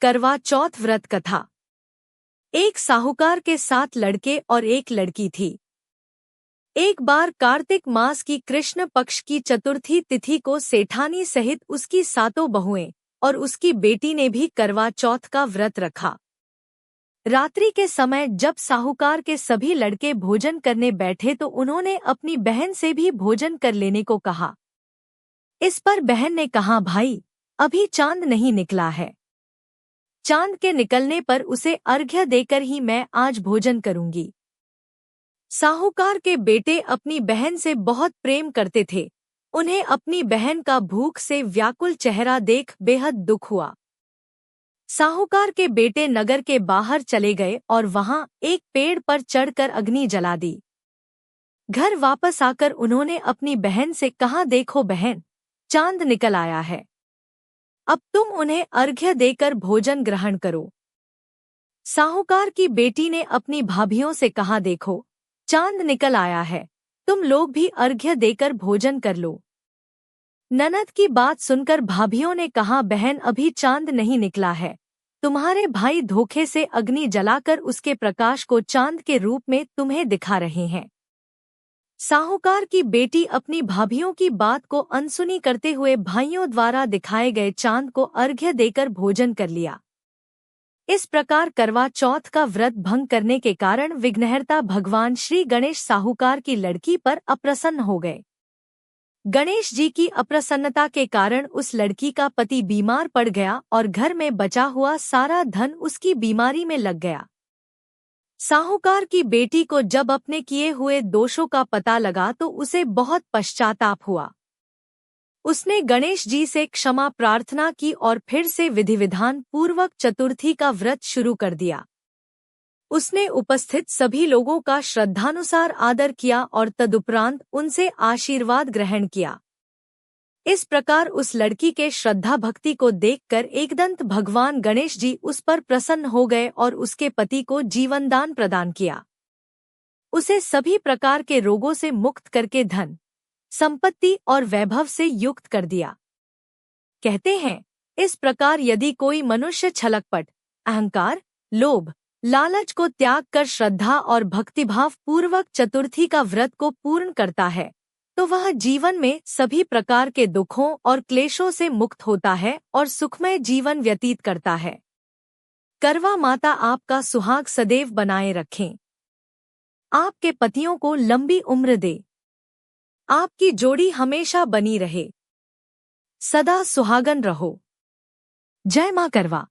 करवा चौथ व्रत कथा। एक साहूकार के 7 लड़के और एक लड़की थी। एक बार कार्तिक मास की कृष्ण पक्ष की चतुर्थी तिथि को सेठानी सहित उसकी 7 बहुएं और उसकी बेटी ने भी करवा चौथ का व्रत रखा। रात्रि के समय जब साहूकार के सभी लड़के भोजन करने बैठे तो उन्होंने अपनी बहन से भी भोजन कर लेने को कहा। इस पर बहन ने कहा, भाई अभी चांद नहीं निकला है। चांद के निकलने पर उसे अर्घ्य देकर ही मैं आज भोजन करूंगी। साहूकार के बेटे अपनी बहन से बहुत प्रेम करते थे। उन्हें अपनी बहन का भूख से व्याकुल चेहरा देख बेहद दुख हुआ। साहूकार के बेटे नगर के बाहर चले गए और वहां एक पेड़ पर चढ़कर अग्नि जला दी। घर वापस आकर उन्होंने अपनी बहन से कहा, देखो बहन, चांद निकल आया है। अब तुम उन्हें अर्घ्य देकर भोजन ग्रहण करो। साहूकार की बेटी ने अपनी भाभियों से कहा, देखो चांद निकल आया है, तुम लोग भी अर्घ्य देकर भोजन कर लो। ननद की बात सुनकर भाभियों ने कहा, बहन अभी चांद नहीं निकला है। तुम्हारे भाई धोखे से अग्नि जलाकर उसके प्रकाश को चांद के रूप में तुम्हें दिखा रहे हैं। साहूकार की बेटी अपनी भाभियों की बात को अनसुनी करते हुए भाइयों द्वारा दिखाए गए चांद को अर्घ्य देकर भोजन कर लिया। इस प्रकार करवा चौथ का व्रत भंग करने के कारण विघ्नहर्ता भगवान श्री गणेश साहूकार की लड़की पर अप्रसन्न हो गए। गणेश जी की अप्रसन्नता के कारण उस लड़की का पति बीमार पड़ गया और घर में बचा हुआ सारा धन उसकी बीमारी में लग गया। साहूकार की बेटी को जब अपने किए हुए दोषों का पता लगा तो उसे बहुत पश्चाताप हुआ। उसने गणेश जी से क्षमा प्रार्थना की और फिर से विधि विधान पूर्वक चतुर्थी का व्रत शुरू कर दिया। उसने उपस्थित सभी लोगों का श्रद्धानुसार आदर किया और तदुपरांत उनसे आशीर्वाद ग्रहण किया। इस प्रकार उस लड़की के श्रद्धा भक्ति को देखकर एकदंत भगवान गणेश जी उस पर प्रसन्न हो गए और उसके पति को जीवनदान प्रदान किया। उसे सभी प्रकार के रोगों से मुक्त करके धन, संपत्ति और वैभव से युक्त कर दिया। कहते हैं, इस प्रकार यदि कोई मनुष्य छलकपट, अहंकार, लोभ, लालच को त्याग कर श्रद्धा और भक्तिभाव पूर्वक चतुर्थी का व्रत को पूर्ण करता है तो वह जीवन में सभी प्रकार के दुखों और क्लेशों से मुक्त होता है और सुखमय जीवन व्यतीत करता है। करवा माता आपका सुहाग सदैव बनाए रखें, आपके पतियों को लंबी उम्र दे, आपकी जोड़ी हमेशा बनी रहे, सदा सुहागन रहो। जय मां करवा।